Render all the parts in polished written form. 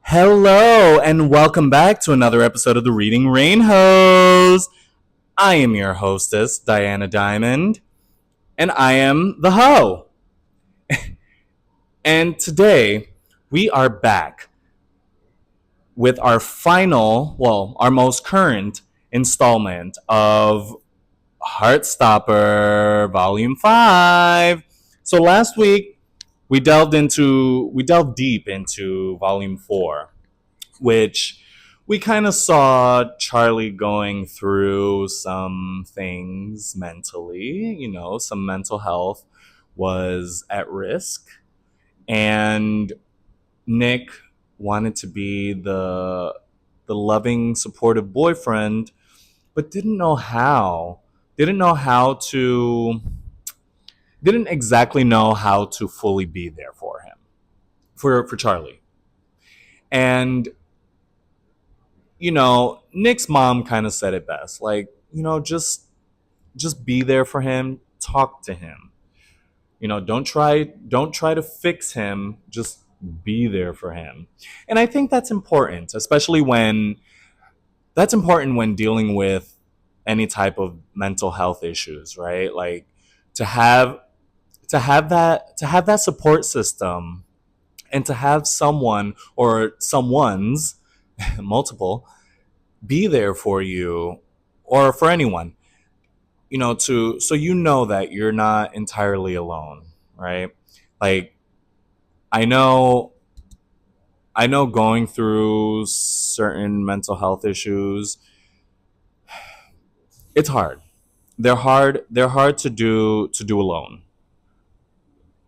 Hello, and welcome back to another episode of the Reading Rain Hose. I am your hostess, Diana Diamond, and I am the Ho. And today, we are back with our our most current installment of Heartstopper Volume 5. So last week, we delved deep into Volume 4, which we kind of saw Charlie going through some things mentally. Some mental health was at risk, and Nick wanted to be the loving, supportive boyfriend, but Didn't know how to. Didn't exactly know how to fully be there for him, for Charlie, and Nick's mom kind of said it best. Like, just be there for him, talk to him. Don't try to fix him, just be there for him. And I think that's important, especially when that's important when dealing with any type of mental health issues, right? Like to have to have that support system, and to have someone or someone's multiple be there for you, or for anyone, to so that you're not entirely alone, right? Like, I know I know going through certain mental health issues, it's hard. They're hard to do alone.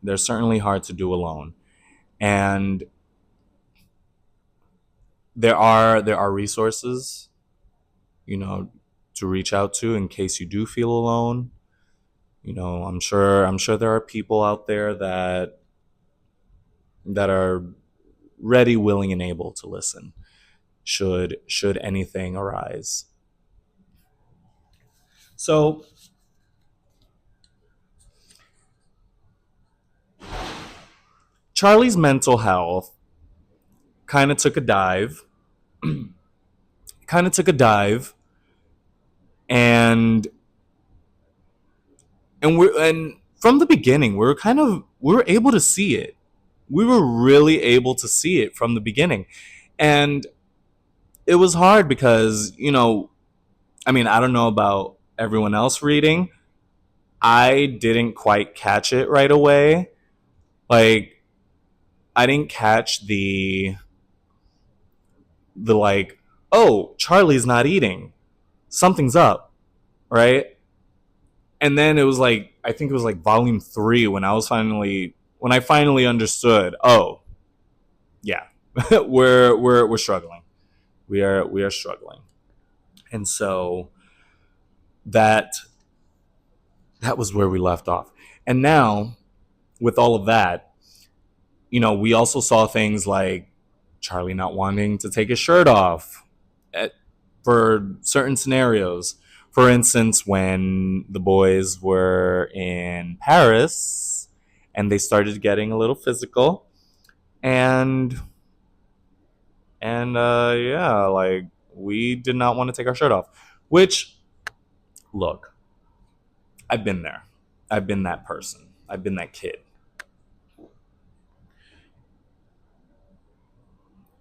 They're certainly hard to do alone. And there are resources, you know, to reach out to in case you do feel alone. I'm sure there are people out there that are ready, willing, and able to listen should anything arise. So Charlie's mental health kind of took a dive, kind of took a dive, and and from the beginning we were able to see it. We were really able to see it from the beginning, and it was hard because I mean, I don't know about everyone else reading. I didn't quite catch it right away. Like, I didn't catch the like, oh, Charlie's not eating. Something's up, right? And then it was like, I think it was like volume 3 when I finally understood, oh, yeah. we're struggling. We are struggling. And so that that was where we left off. And now, with all of that, we also saw things like Charlie not wanting to take his shirt off at, for certain scenarios. For instance, when the boys were in Paris and they started getting a little physical, and yeah, like, we did not want to take our shirt off. Which, look, I've been there. I've been that person. I've been that kid.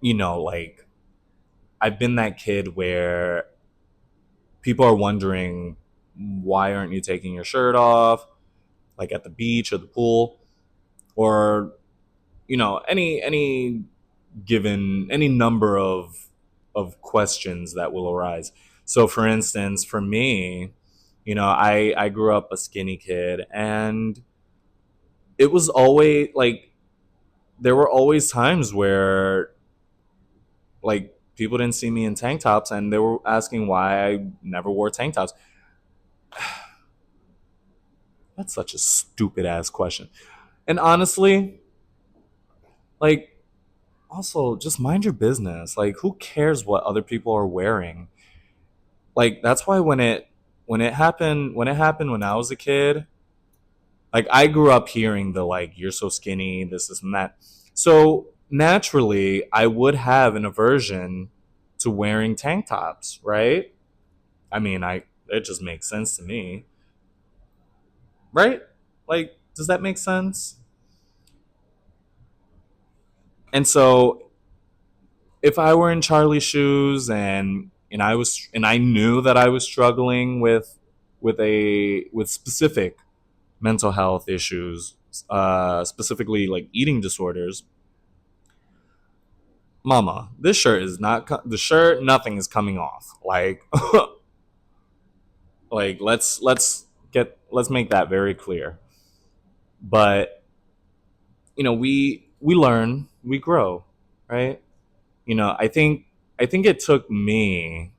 Like, I've been that kid where people are wondering, why aren't you taking your shirt off, like at the beach or the pool, or any number of questions that will arise. So, for instance, for me, I grew up a skinny kid, and it was always like, there were always times where, like, people didn't see me in tank tops, and they were asking why I never wore tank tops. That's such a stupid ass question. And honestly, like, also, just mind your business. Like, who cares what other people are wearing? Like, that's why when it happened when I was a kid, like, I grew up hearing the, like, you're so skinny, this and that. So naturally I would have an aversion to wearing tank tops, right? I mean, I it just makes sense to me, right? Like, does that make sense? And so, if I were in Charlie's shoes and I knew that I was struggling with specific mental health issues, specifically like eating disorders, Mama, this shirt is not the shirt. Nothing is coming off. Like, like let's make that very clear. But we learn, we grow, right? I think it took me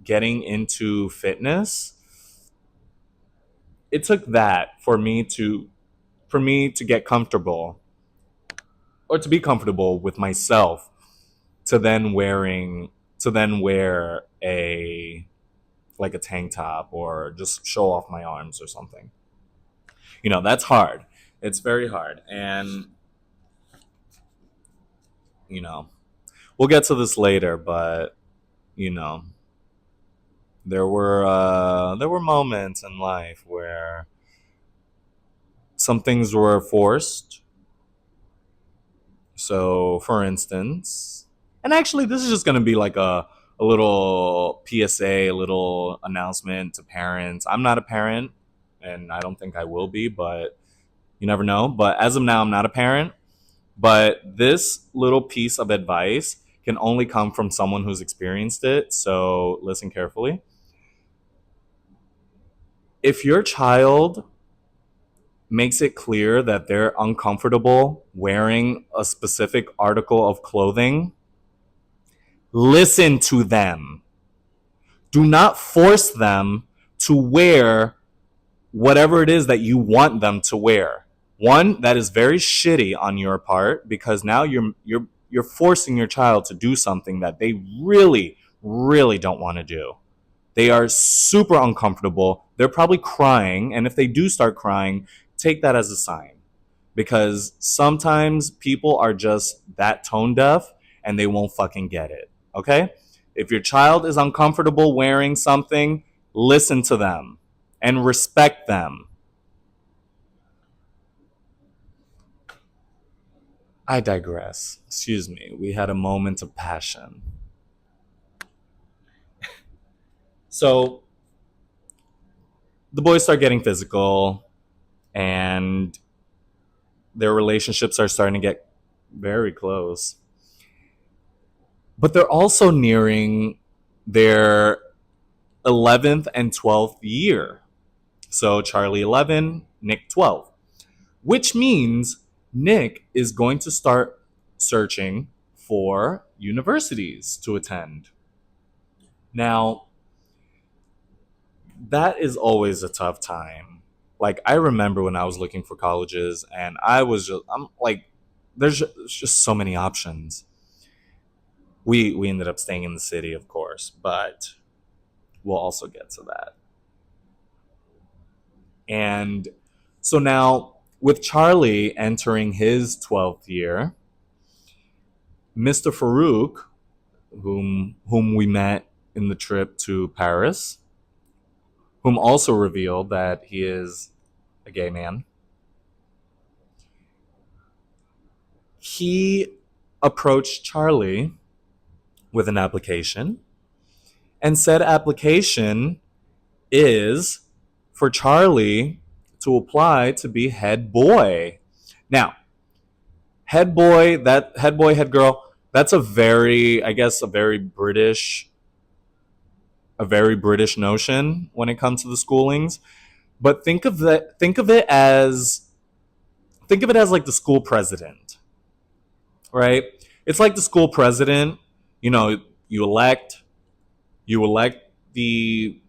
getting into fitness. It took that for me to get comfortable, or to be comfortable with myself, to then wear a like a tank top or just show off my arms or something. That's hard. It's very hard. And you know we'll get to this later, but you know there were moments in life where some things were forced. So, for instance, and actually, this is just going to be like a little PSA, a little announcement to parents. I'm not a parent, and I don't think I will be, but you never know. But as of now, I'm not a parent. But this little piece of advice can only come from someone who's experienced it. So, listen carefully. If your child makes it clear that they're uncomfortable wearing a specific article of clothing, listen to them. Do not force them to wear whatever it is that you want them to wear. One, that is very shitty on your part, because now you're forcing your child to do something that they really really don't want to do. They are super uncomfortable. They're probably crying, and if they do start crying, take that as a sign, because sometimes people are just that tone deaf and they won't fucking get it. Okay? If your child is uncomfortable wearing something, listen to them and respect them. I digress. Excuse me. We had a moment of passion. So the boys start getting physical, and their relationships are starting to get very close. But they're also nearing their 11th and 12th year. So Charlie 11, Nick 12, which means Nick is going to start searching for universities to attend. Now, that is always a tough time. Like, I remember when I was looking for colleges, and I'm like, there's just so many options. We ended up staying in the city, of course, but we'll also get to that. And so now, with Charlie entering his 12th year, Mr. Farouk, whom we met in the trip to Paris, whom also revealed that he is a gay man, he approached Charlie with an application, and said application is for Charlie to apply to be head boy. Now, head boy, head girl, that's I guess, a very British notion when it comes to the schoolings. But think of it as like the school president, right? It's like the school president. You know, you elect you elect the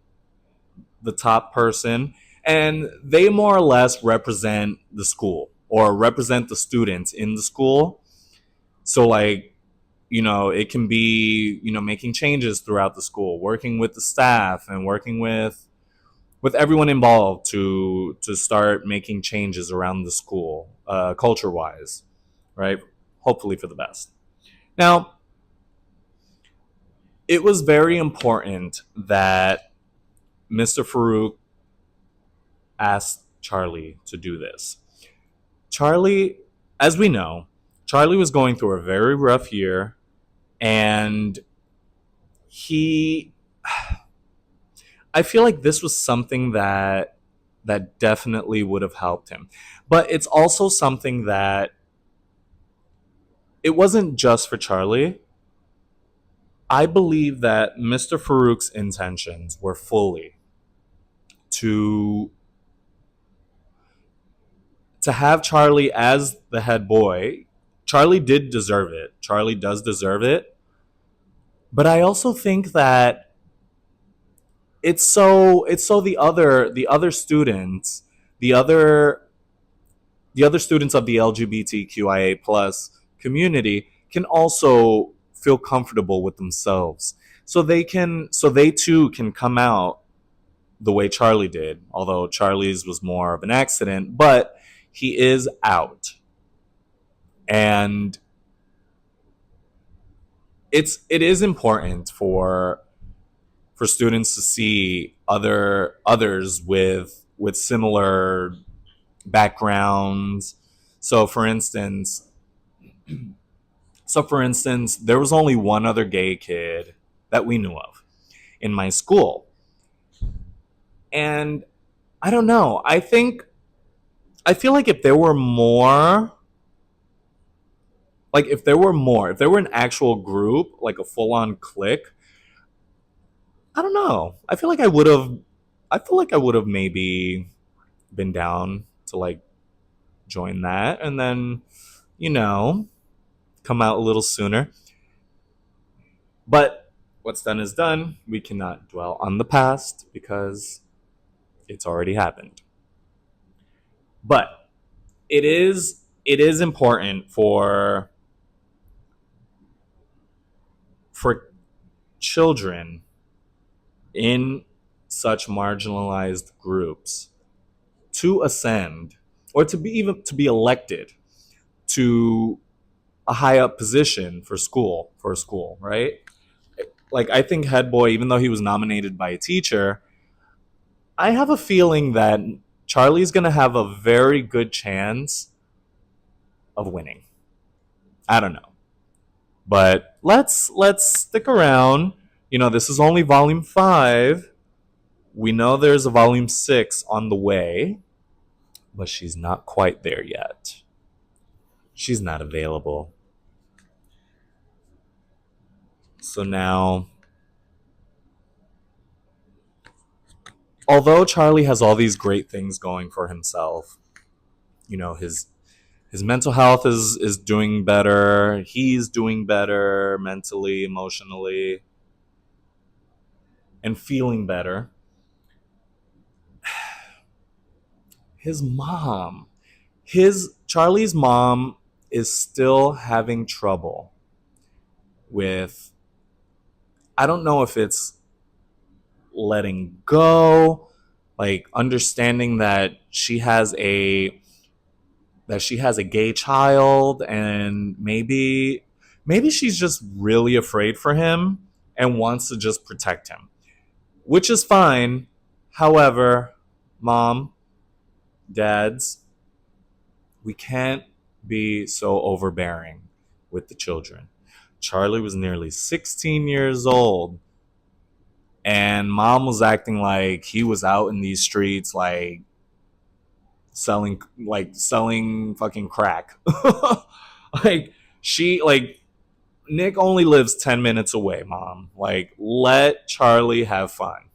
top person, and they more or less represent the school, or represent the students in the school. So, like, it can be, making changes throughout the school, working with the staff, and working with everyone involved to start making changes around the school, culture wise, right? Hopefully for the best. Now, it was very important that Mr. Farouk asked Charlie to do this. Charlie, as we know, Charlie was going through a very rough year, and he I feel like this was something that definitely would have helped him. But it's also something that it wasn't just for Charlie. I believe that Mr. Farouk's intentions were fully to to have Charlie as the head boy. Charlie did deserve it. Charlie does deserve it. But I also think that it's so the other students, the other the other students of the LGBTQIA plus community can also feel comfortable with themselves. So they too can come out the way Charlie did, although Charlie's was more of an accident, but he is out. And it is important for students to see others with similar backgrounds. So for instance, there was only one other gay kid that we knew of in my school. And I don't know. I feel like if there were an actual group, like a full-on clique, I don't know. I feel like I would have maybe been down to like join that and then, you know, come out a little sooner. But what's done is done. We cannot dwell on the past because it's already happened. But it is important for children in such marginalized groups to ascend or to be elected to a high up position for a school, right? Like I think head boy, even though he was nominated by a teacher, I have a feeling that Charlie's going to have a very good chance of winning. I don't know. But let's stick around. This is only volume 5. We know there's a volume 6 on the way, but she's not quite there yet. She's not available. So now, although Charlie has all these great things going for himself, his mental health is doing better. He's doing better mentally, emotionally, and feeling better. His mom, his Charlie's mom is still having trouble with, I don't know if it's letting go, like understanding that she has a gay child, and maybe she's just really afraid for him and wants to just protect him, which is fine. However, mom, dads, we can't be so overbearing with the children. Charlie was nearly 16 years old, and mom was acting like he was out in these streets, selling fucking crack. like like Nick only lives 10 minutes away, mom. Like, let Charlie have fun.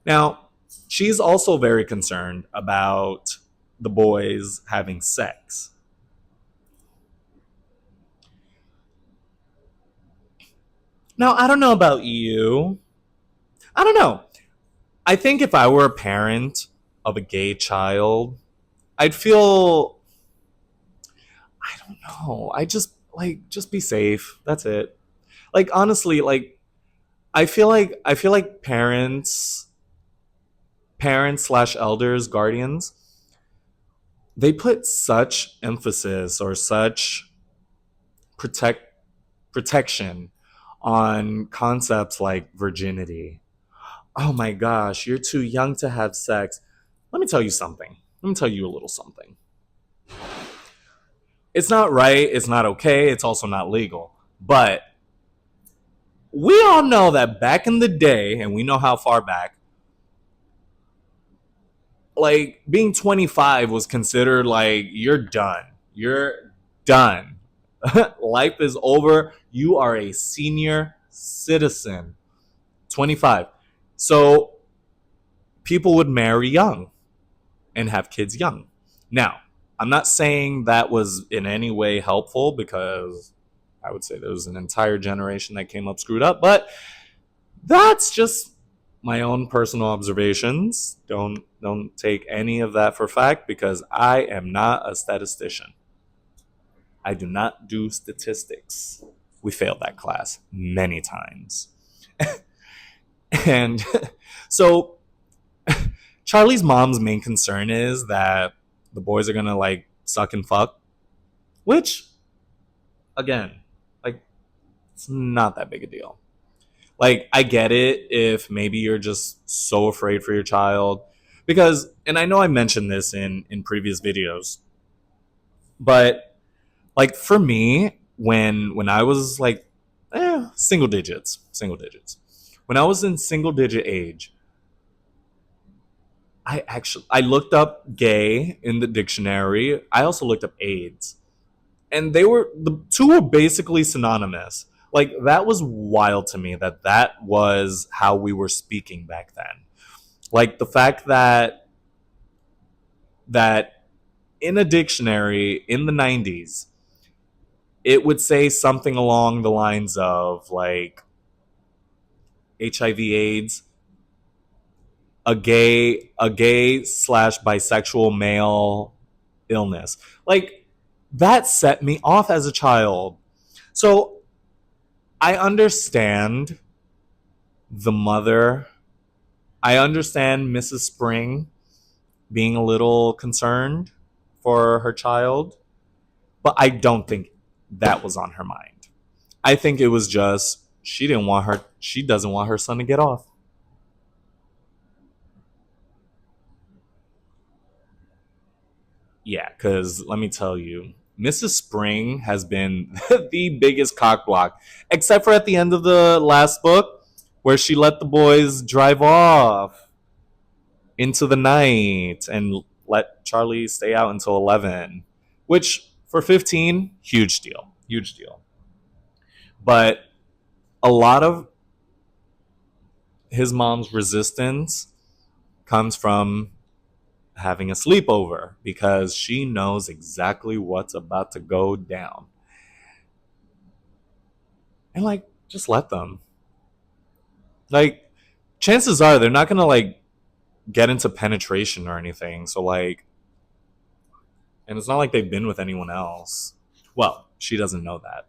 Now, she's also very concerned about the boys having sex. Now, I don't know about you. I don't know. I think if I were a parent of a gay child, I'd feel, I don't know. Just be safe. That's it. Like honestly, like I feel like parents slash elders, guardians, they put such emphasis or such protect protection on concepts like virginity. Oh my gosh, you're too young to have sex. Let me tell you something. Let me tell you a little something. It's not right, it's not okay, it's also not legal. But we all know that back in the day, and we know how far back, like being 25 was considered like you're done. You're done. Life is over. You are a senior citizen. 25. So people would marry young and have kids young. Now, I'm not saying that was in any way helpful because I would say there was an entire generation that came up screwed up, but that's just my own personal observations. Don't take any of that for fact because I am not a statistician. I do not do statistics. We failed that class many times. And so Charlie's mom's main concern is that the boys are gonna like suck and fuck, which again, like it's not that big a deal. Like I get it if maybe you're just so afraid for your child because and I know I mentioned this in previous videos, but like for me when I was like single digits. When I was in single digit age, I looked up gay in the dictionary. I also looked up AIDS. And they were the two were basically synonymous. Like that was wild to me that that was how we were speaking back then. Like the fact that in a dictionary in the 90s it would say something along the lines of like HIV AIDS, a gay slash bisexual male illness. Like that set me off as a child. So I understand the mother. I understand Mrs. Spring being a little concerned for her child, but I don't think that was on her mind. I think it was just she doesn't want her son to get off. Yeah, because let me tell you, Mrs. Spring has been the biggest cock block, except for at the end of the last book where she let the boys drive off into the night and let Charlie stay out until 11, which for 15, huge deal. Huge deal. But a lot of his mom's resistance comes from having a sleepover because she knows exactly what's about to go down. And like, just let them. Like, chances are they're not gonna like get into penetration or anything. So like, and it's not like they've been with anyone else. Well, she doesn't know that.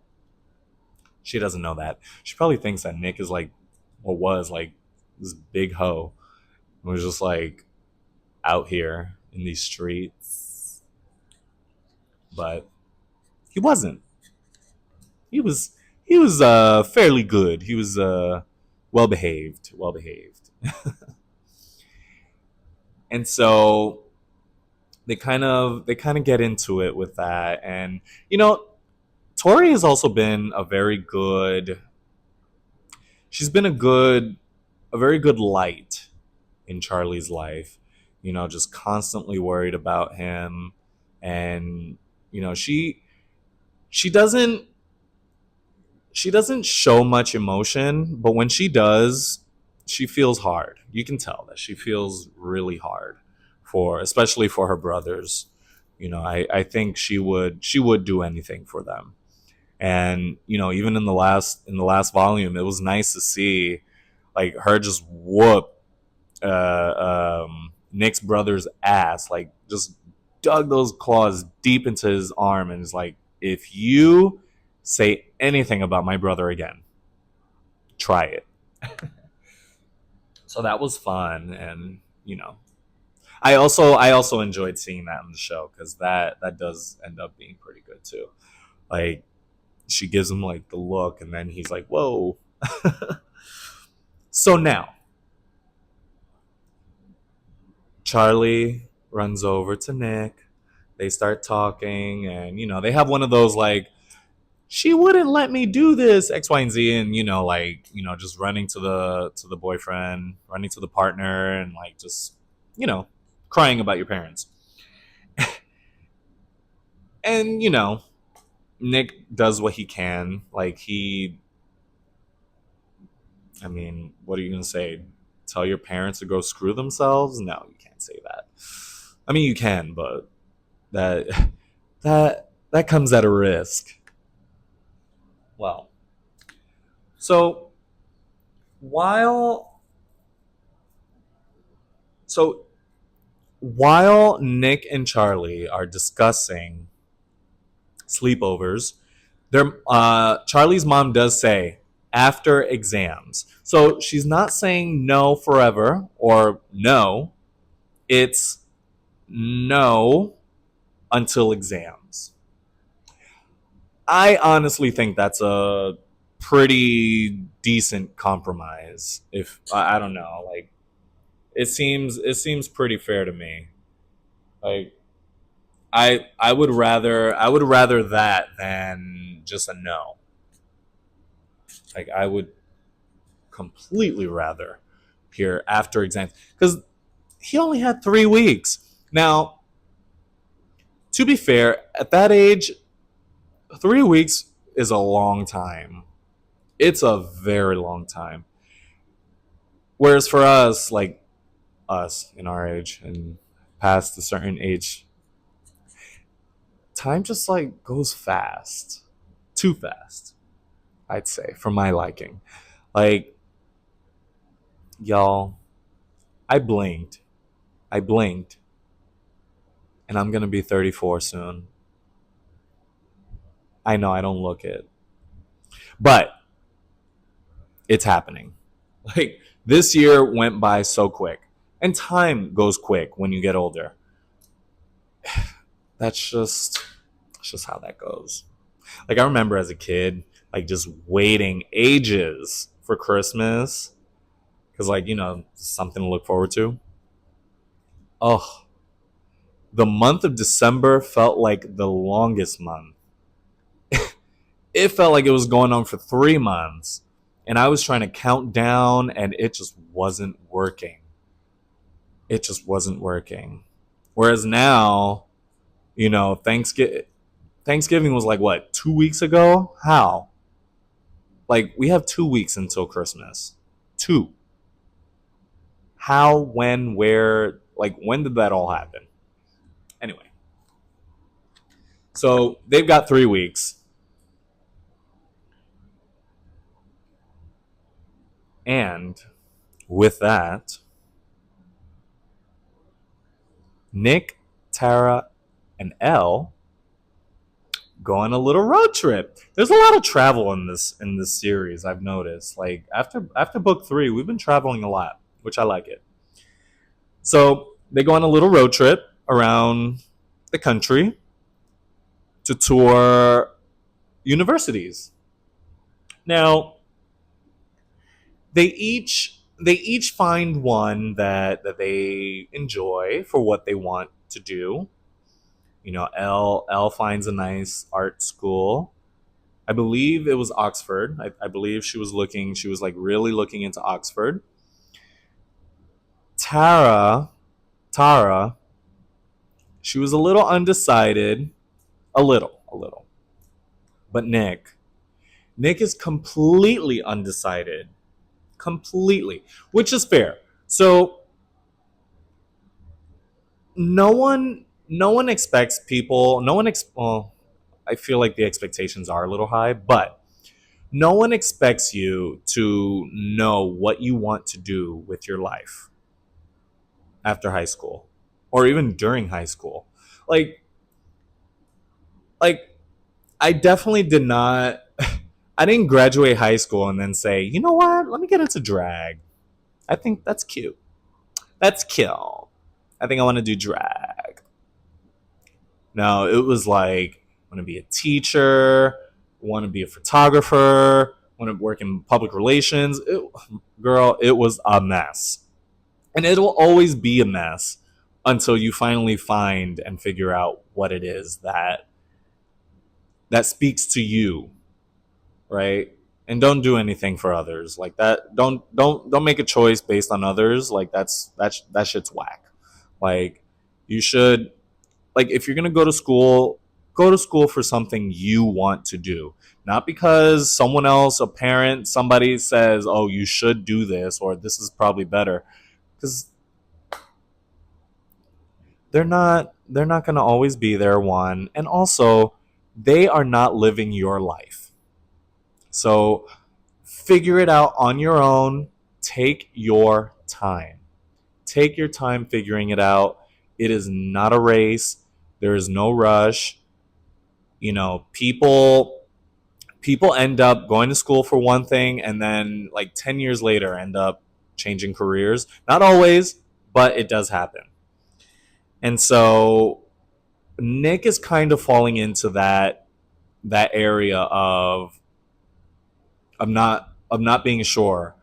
She doesn't know that. She probably thinks that Nick is like, or was like, this big hoe. And was just like out here in these streets. But he wasn't. He was fairly good. He was well behaved, well behaved. And so they kind of get into it with that. And you know, Tori has also been a very good. She's been a very good light in Charlie's life. You know, just constantly worried about him, and you know, she doesn't she doesn't show much emotion, but when she does, she feels hard. You can tell that she feels really hard for, especially for her brothers. You know, I think she would do anything for them. And you know, even in the last volume, it was nice to see like her just whoop Nick's brother's ass, like just dug those claws deep into his arm, and is like, if you say anything about my brother again, try it. So that was fun, and you know, I also enjoyed seeing that in the show because that does end up being pretty good too. Like she gives him like the look, and then he's like, "Whoa." So now Charlie runs over to Nick. They start talking, and they have one of those like, she wouldn't let me do this X, Y, and Z, and like just running to the boyfriend, running to the partner, and like just you know crying about your parents. And Nick does what he can. Like I mean, what are you gonna say? Tell your parents to go screw themselves? No, you can't say that. I mean, you can, but that that comes at a risk. Well, so while so while Nick and Charlie are discussing sleepovers, Charlie's mom does say after exams. So she's not saying no forever or no. It's no until exams. I honestly think that's a pretty decent compromise. If I don't know, like it seems pretty fair to me. Like I would rather that than just a no. Like I would completely rather hear after exams because he only had 3 weeks. Now, to be fair, at that age, 3 weeks is a long time. It's a very long time. Whereas for us, like us in our age and past a certain age, time just like goes fast, too fast. I'd say for my liking. Like y'all, I blinked. I blinked, and I'm gonna be 34 soon. I know I don't look it, but it's happening. Like this year went by so quick, and time goes quick when you get older. That's just how that goes. Like I remember as a kid, like just waiting ages for Christmas because like something to look forward to. Oh, the month of December felt like the longest month. It felt like it was going on for 3 months, and I was trying to count down, and it just wasn't working. It just wasn't working. Whereas now, Thanksgiving was like what 2 weeks ago. How? Like we have 2 weeks until Christmas. Two. How? When? Where? Like when did that all happen? Anyway, so they've got 3 weeks, and with that, Nick, Tara, and Elle go on a little road trip. There's a lot of travel in this series. I've noticed. Like after book three, we've been traveling a lot, which I like it. So they go on a little road trip around the country to tour universities. Now they each find one that they enjoy for what they want to do. Elle finds a nice art school. I believe it was Oxford. I believe she was looking. She was like really looking into Oxford. Tara, Tara, she was a little undecided, a little. But Nick is completely undecided, completely, which is fair. So no one expects people. Well, I feel like the expectations are a little high, but no one expects you to know what you want to do with your life after high school or even during high school. Like like I definitely did not I didn't graduate high school and then say, "You know what? Let me get into drag. I think that's cute. That's cute." I think I want to do drag. No, it was like, I want to be a teacher, want to be a photographer, want to work in public relations. Girl, it was a mess. And it'll always be a mess until you finally find and figure out what it is that speaks to you, right? And don't do anything for others like that. Don't make a choice based on others. Like that shit's whack. Like you should, like, if you're gonna go to school for something you want to do, not because someone else, a parent, somebody says, "Oh, you should do this," or "This is probably better," because they're not gonna always be there. One, and also, they are not living your life. So figure it out on your own. Take your time. Take your time figuring it out. It is not a race. There is no rush. You know, people end up going to school for one thing and then like 10 years later end up changing careers. Not always, but it does happen. And so Nick is kind of falling into that area of I'm not being sure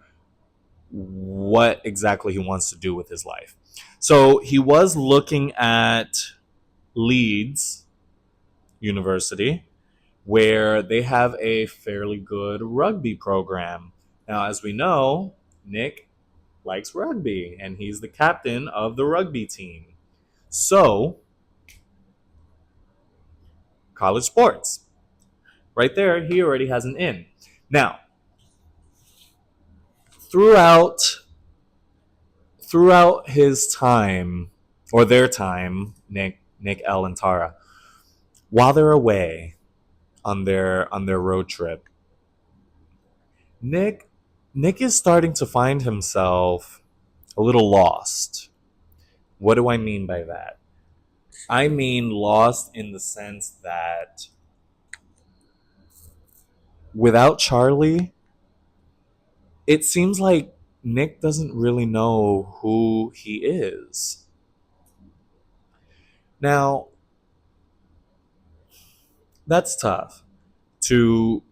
what exactly he wants to do with his life. So he was looking at Leeds University, where they have a fairly good rugby program. Now, as we know, Nick likes rugby and he's the captain of the rugby team. So, college sports. Right there, he already has an in. Now, throughout throughout his time or their time, Nick L and Tara, while they're away on their road trip, Nick Nick is starting to find himself a little lost. What do I mean by that? I mean lost in the sense that without Charlie, it seems like Nick doesn't really know who he is. Now, that's tough to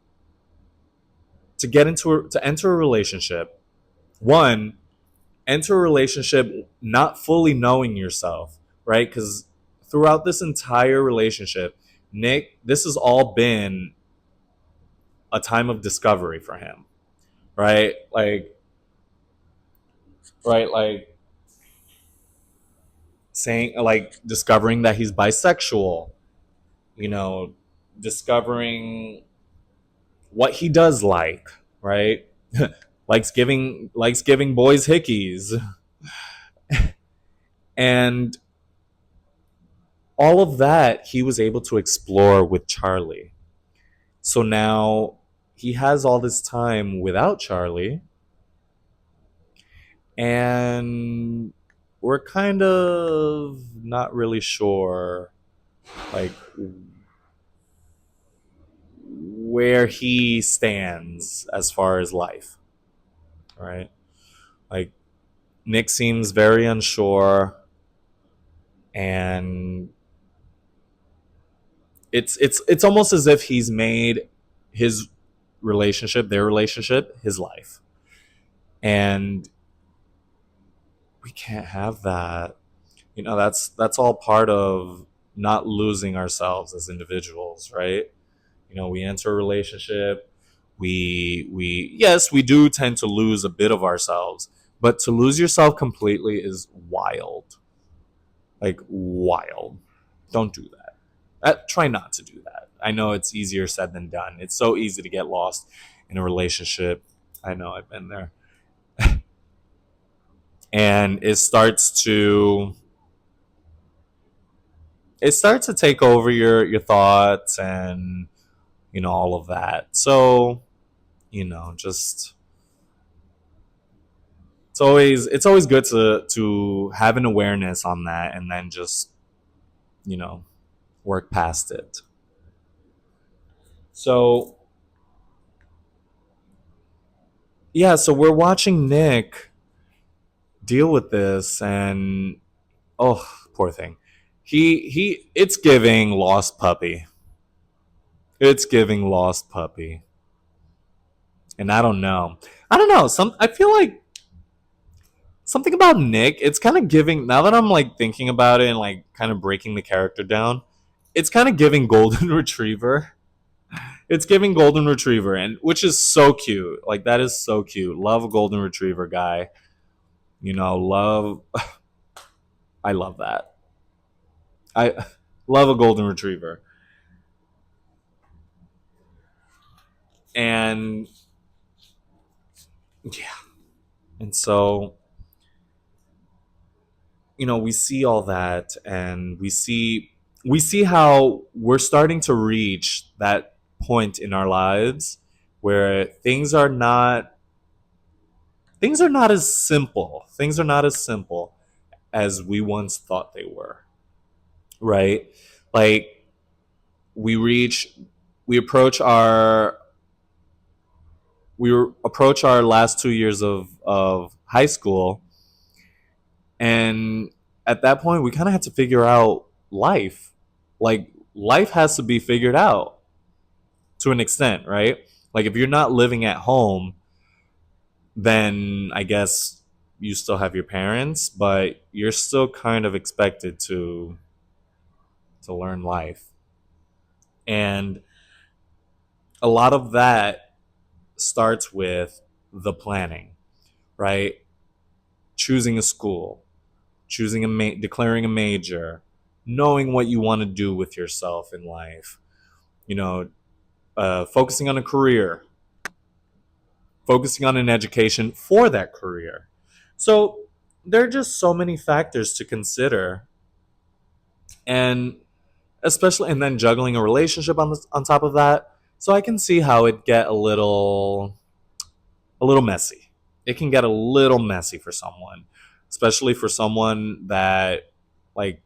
to enter a relationship. One, enter a relationship not fully knowing yourself, right? Cuz throughout this entire relationship, Nick, this has all been a time of discovery for him, right? Like saying, like, discovering that he's bisexual, you know, discovering what he does like, right? Likes giving boys hickeys, and all of that he was able to explore with Charlie. So now he has all this time without Charlie, and we're kind of not really sure, like, where he stands as far as life, right? Like, Nick seems very unsure, and it's almost as if he's made his their relationship, his life, and we can't have that. That's all part of not losing ourselves as individuals, right? We enter a relationship, we yes, we do tend to lose a bit of ourselves, but to lose yourself completely is wild. Like, wild. Don't do that. Try not to do that. I know it's easier said than done. It's so easy to get lost in a relationship. I know, I've been there. And it starts to take over your thoughts, and all of that. So, just it's always good to have an awareness on that, and then just you know work past it. So, yeah, so we're watching Nick deal with this, and Oh, poor thing. He it's giving lost puppy. It's giving lost puppy. And I don't know. I don't know. Some I feel like something about Nick, it's kind of giving now that I'm like thinking about it and like kind of breaking the character down. It's kind of giving golden retriever. It's giving golden retriever and which is so cute. Like that is so cute. Love a golden retriever guy. Love I love that. I love a golden retriever. And yeah. And so, we see all that and we see how we're starting to reach that point in our lives where things are not as simple. Things are not as simple as we once thought they were, right? Like we reach we approach our we approach our last 2 years of high school, and at that point we kind of had to figure out life. Like life has to be figured out to an extent, right? Like if you're not living at home, then I guess you still have your parents, but you're still kind of expected to learn life. And a lot of that starts with the planning, right? Choosing a school, declaring a major, knowing what you want to do with yourself in life, you know, focusing on a career, focusing on an education for that career. So there are just so many factors to consider, and especially and then juggling a relationship on top of that. So I can see how it get a little messy. It can get a little messy for someone, especially for someone that like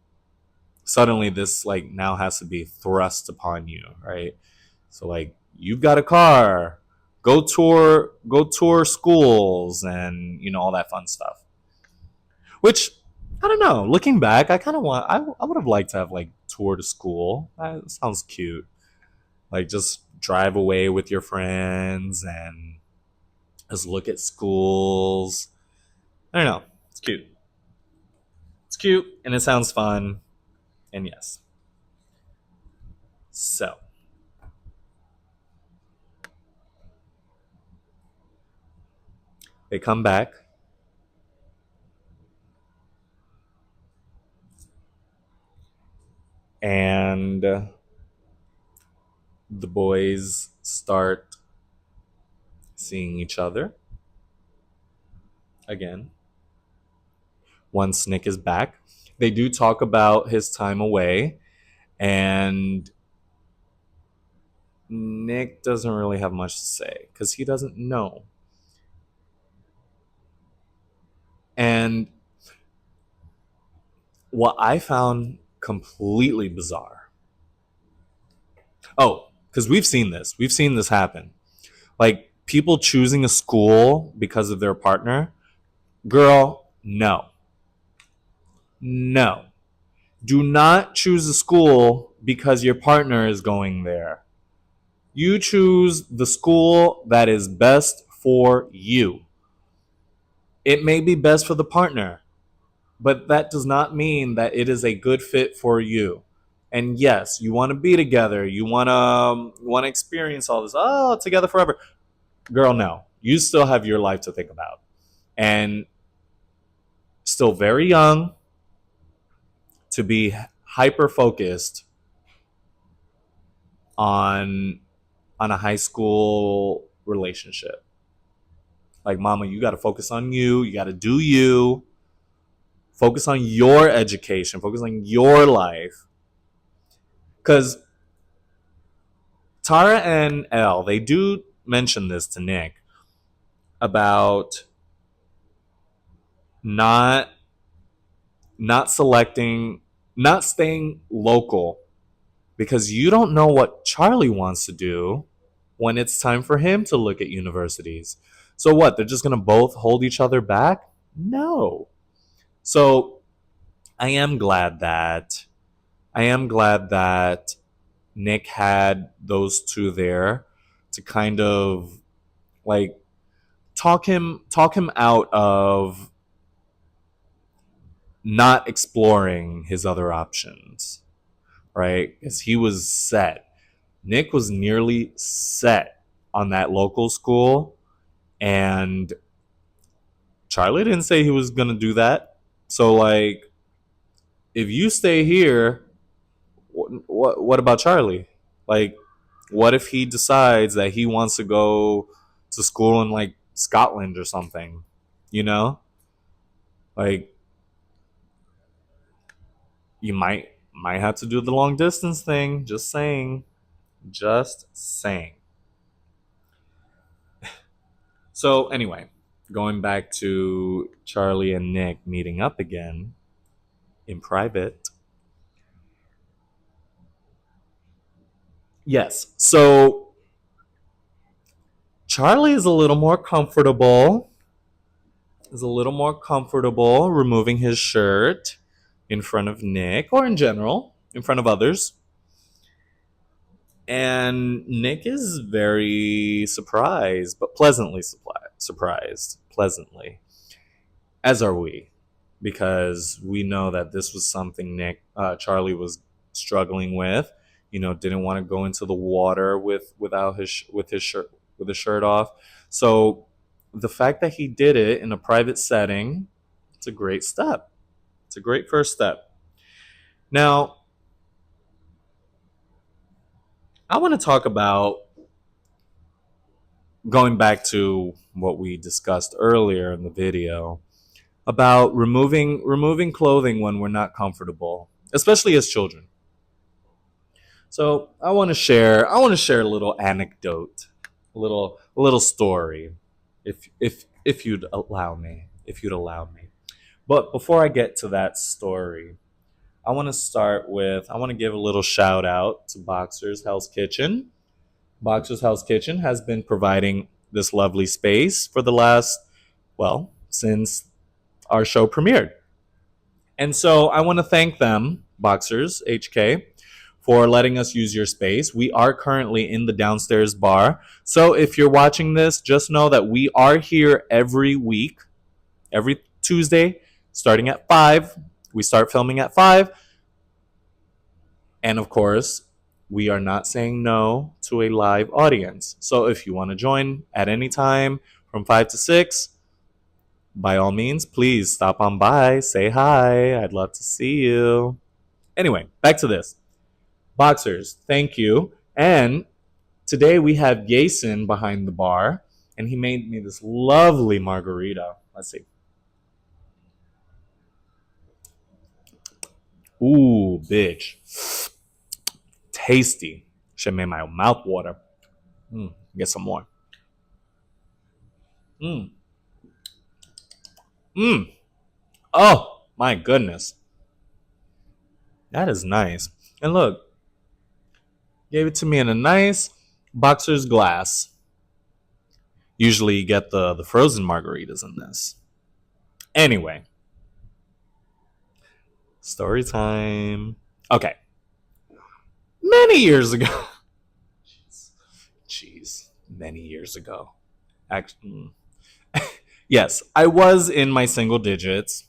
suddenly this like now has to be thrust upon you, right? So like you've got a car, go tour schools and all that fun stuff. Which I don't know. Looking back, I kind of want. I would have liked to have like toured a school. That sounds cute. Like just drive away with your friends and just look at schools. I don't know. It's cute. It's cute and it sounds fun. And yes. So they come back and the boys start seeing each other again once Nick is back. They do talk about his time away, and Nick doesn't really have much to say because he doesn't know. And what I found completely bizarre. Oh, because we've seen this happen. Like people choosing a school because of their partner. Girl, no. No. Do not choose a school because your partner is going there. You choose the school that is best for you. It may be best for the partner, but that does not mean that it is a good fit for you. And yes, you want to be together. You want to experience all this. Oh, together forever. Girl, no. You still have your life to think about. And still very young to be hyper focused on a high school relationship. Like, mama, you got to focus on you. You got to do you. Focus on your education. Focus on your life. Because Tara and Elle, they do mention this to Nick about not not selecting, not staying local because you don't know what Charlie wants to do when it's time for him to look at universities. So what? They're just going to both hold each other back? No. So I am glad that I am glad that Nick had those two there to kind of like talk him out of not exploring his other options, right? Because he was set. Nick was nearly set on that local school, and Charlie didn't say he was gonna do that. So like, if you stay here, what about Charlie? Like, what if he decides that he wants to go to school in like Scotland or something? You know, like you might have to do the long distance thing. Just saying. Just saying. So anyway, going back to Charlie and Nick meeting up again in private. Yes. So Charlie is a little more comfortable. Is a little more comfortable removing his shirt in front of Nick or in general, in front of others. And Nick is very surprised, but pleasantly surprised. Pleasantly. As are we, because we know that this was something Charlie was struggling with. You know, didn't want to go into the water with his shirt off. So the fact that he did it in a private setting, it's a great step. It's a great first step. Now, I want to talk about going back to what we discussed earlier in the video about removing clothing when we're not comfortable, especially as children. So I want to share a little anecdote, a little story, if you'd allow me, if you'd allow me. But before I get to that story, I want to give a little shout out to Boxer's Hell's Kitchen. Boxer's Hell's Kitchen has been providing this lovely space for the last, well, since our show premiered. And so I want to thank them, Boxers HK, for letting us use your space. We are currently in the downstairs bar. So if you're watching this, just know that we are here every week, every Tuesday, starting at 5. We start filming at 5. And of course, we are not saying no to a live audience. So if you want to join at any time from 5 to 6, by all means, please stop on by, say hi. I'd love to see you. Anyway, back to this. Boxers, thank you. And today we have Jason behind the bar, and he made me this lovely margarita. Let's see. Ooh, bitch. Tasty. Should make my mouth water. Get some more. Mm. Mm. Oh, my goodness. That is nice. And look, gave it to me in a nice boxer's glass. Usually you get the frozen margaritas in this. Anyway, story time. Okay. Many years ago. Jeez. Many years ago. Actually, yes, I was in my single digits,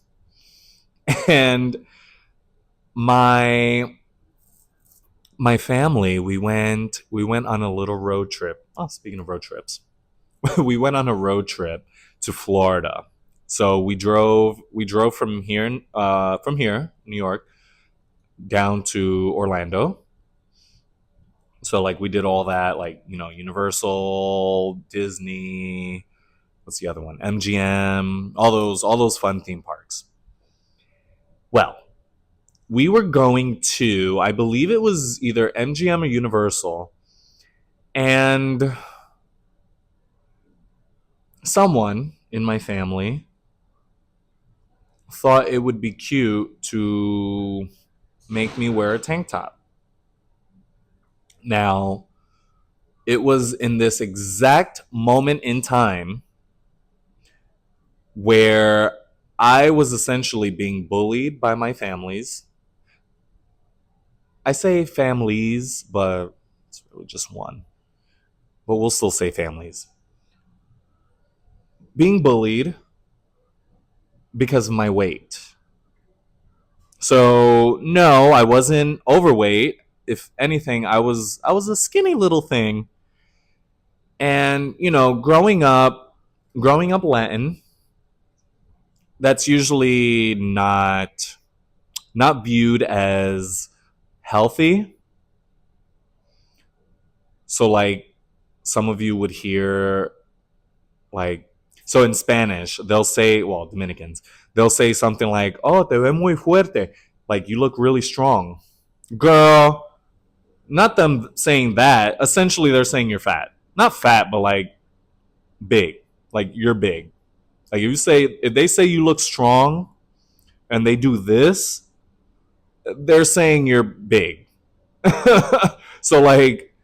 and my my family we went on a little road trip. Oh, speaking of road trips, we went on a road trip to Florida. So we drove from here, New York, down to Orlando. So like we did all that, like Universal, Disney, what's the other one? MGM, all those fun theme parks. Well, we were going to, I believe it was either MGM or Universal, and someone in my family thought it would be cute to make me wear a tank top. Now, it was in this exact moment in time where I was essentially being bullied by my families. I say families, but it's really just one. But we'll still say families. Being bullied because of my weight. So no, I wasn't overweight. If anything, I was a skinny little thing. And growing up Latin, that's usually not viewed as healthy. So like some of you would hear like so in Spanish, they'll say, well, Dominicans, they'll say something like, "Oh, te ves muy fuerte." Like you look really strong. Girl, not them saying that. Essentially they're saying you're fat. Not fat, but like big. Like you're big. Like if they say you look strong and they do this, they're saying you're big. So like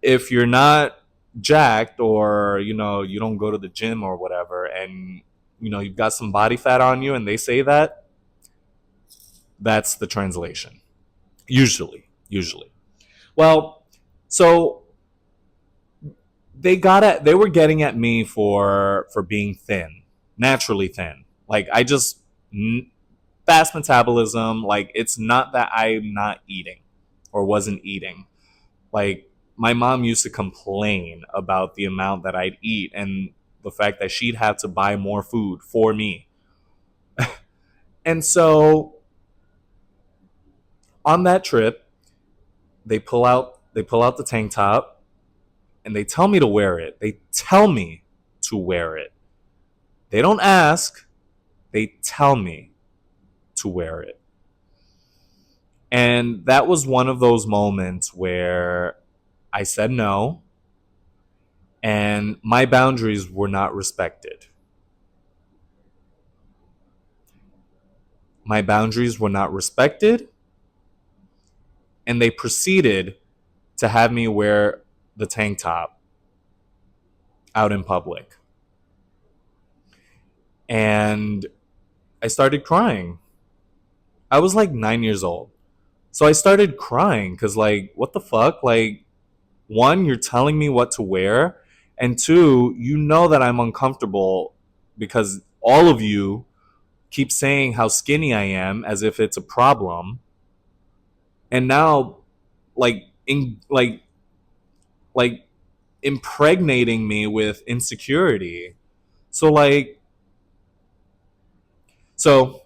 if you're not jacked or you don't go to the gym or whatever and you've got some body fat on you and they say that, that's the translation. Usually. Well, so they were getting at me for being thin, naturally thin. Like I just fast metabolism, like it's not that I'm not eating or wasn't eating. Like my mom used to complain about the amount that I'd eat and the fact that she'd have to buy more food for me. And so on that trip, they pull out the tank top and they tell me to wear it. They tell me to wear it. They don't ask, they tell me to wear it. And that was one of those moments where I said no and my boundaries were not respected. My boundaries were not respected, and they proceeded to have me wear the tank top out in public. And I started crying. I was like 9 years old. So I started crying because, like, what the fuck? Like, one, you're telling me what to wear. And two, you know that I'm uncomfortable because all of you keep saying how skinny I am as if it's a problem. And now, like, like impregnating me with insecurity. So, like, so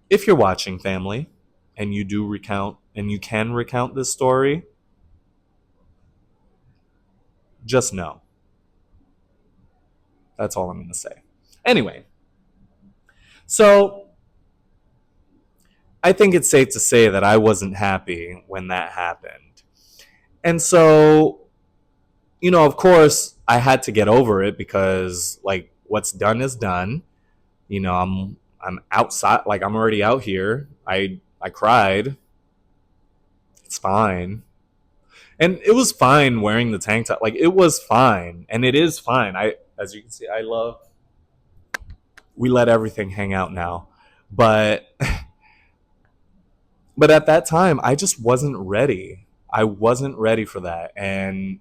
if you're watching, family, and you do recount and you can recount this story, just know. That's all I'm going to say. Anyway, so I think it's safe to say that I wasn't happy when that happened. And so, of course, I had to get over it because like what's done is done. I'm outside, like I'm already out here. I cried. It's fine. And it was fine wearing the tank top. Like it was fine, and it is fine. I as you can see, I love we let everything hang out now. But but at that time, I just wasn't ready. I wasn't ready for that. And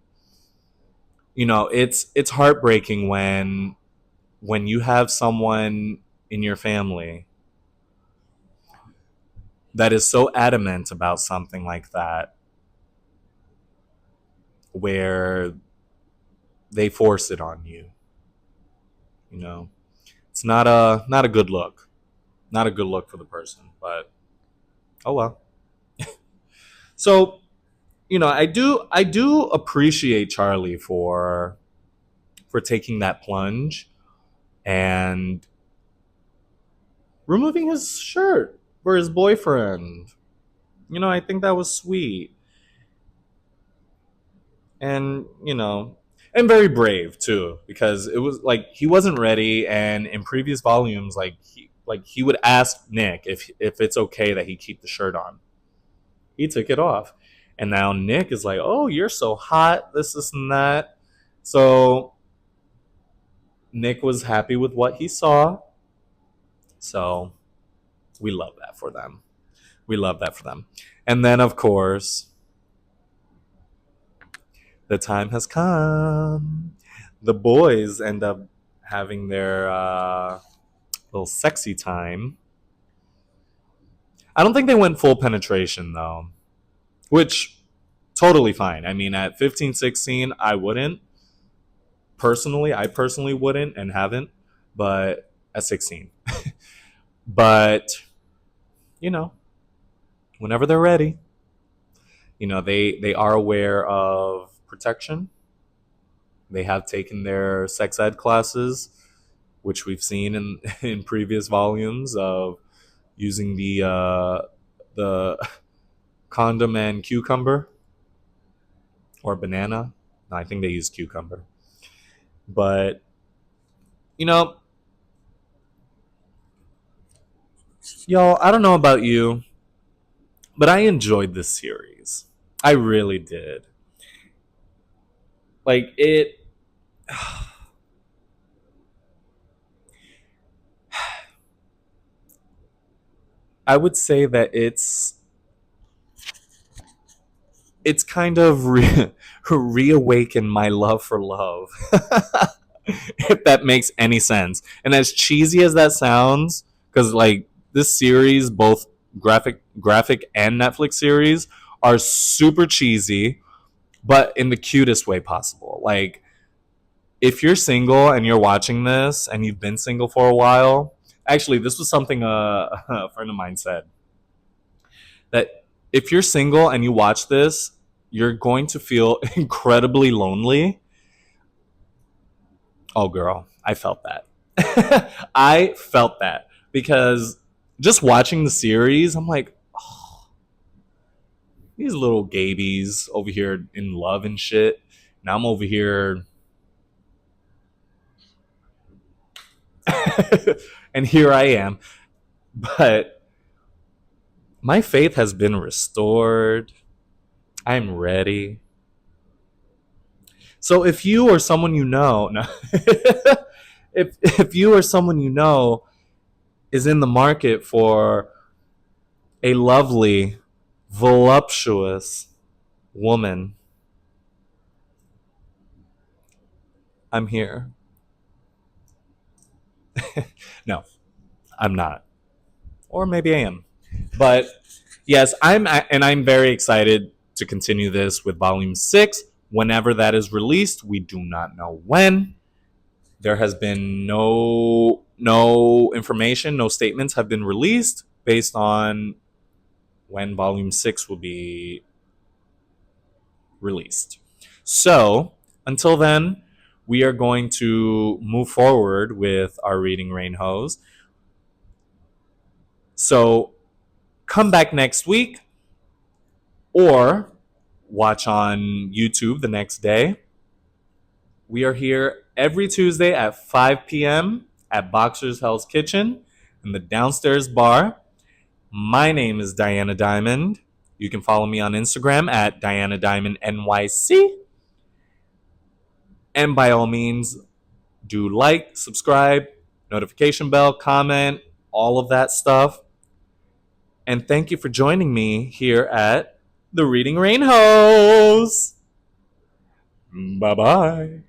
it's heartbreaking when you have someone in your family that is so adamant about something like that where they force it on you. You know, it's not a good look. Not a good look for the person, but oh well. So, I do appreciate Charlie for taking that plunge and removing his shirt for his boyfriend. I think that was sweet. And, and very brave too, because it was like he wasn't ready and in previous volumes he would ask Nick if it's okay that he keep the shirt on. He took it off. And now Nick is like, "Oh, you're so hot, this and that." So Nick was happy with what he saw So we love that for them. We love that for them. And then, of course, the time has come. The boys end up having their little sexy time. I don't think they went full penetration though, which totally fine. I mean, at 15, 16, I wouldn't. Personally, I personally wouldn't and haven't, but at 16. But, you know, whenever they're ready, they are aware of protection. They have taken their sex ed classes, which we've seen in in previous volumes of using the condom and cucumber or banana. No, I think they use cucumber. But you know, y'all, I don't know about you, but I enjoyed this series. I really did. Like it I would say that it's kind of reawakened my love for love. If that makes any sense. And as cheesy as that sounds, because like this series, both graphic and Netflix series, are super cheesy, but in the cutest way possible. Like if you're single and you're watching this and you've been single for a while, actually this was something a friend of mine said that if you're single and you watch this, you're going to feel incredibly lonely. Oh, girl, I felt that. I felt that because just watching the series, I'm like, oh, these little gabies over here in love and shit. Now I'm over here, and here I am. But my faith has been restored. I'm ready. So if you or someone you know, no, if you or someone you know is in the market for a lovely, voluptuous woman, I'm here. No, I'm not. Or maybe I am. But yes, I'm very excited to continue this with volume 6 whenever that is released. We do not know when. There has been no information, no statements have been released based on when volume 6 will be released. So, until then, we are going to move forward with our reading rain hose. So, come back next week or watch on YouTube the next day. We are here every Tuesday at 5 p.m. at Boxer's Hell's Kitchen in the downstairs bar. My name is Diana Diamond. You can follow me on Instagram at Diana Diamond NYC. And by all means, do like, subscribe, notification bell, comment, all of that stuff. And thank you for joining me here at the Reading Rain Hose. Bye bye.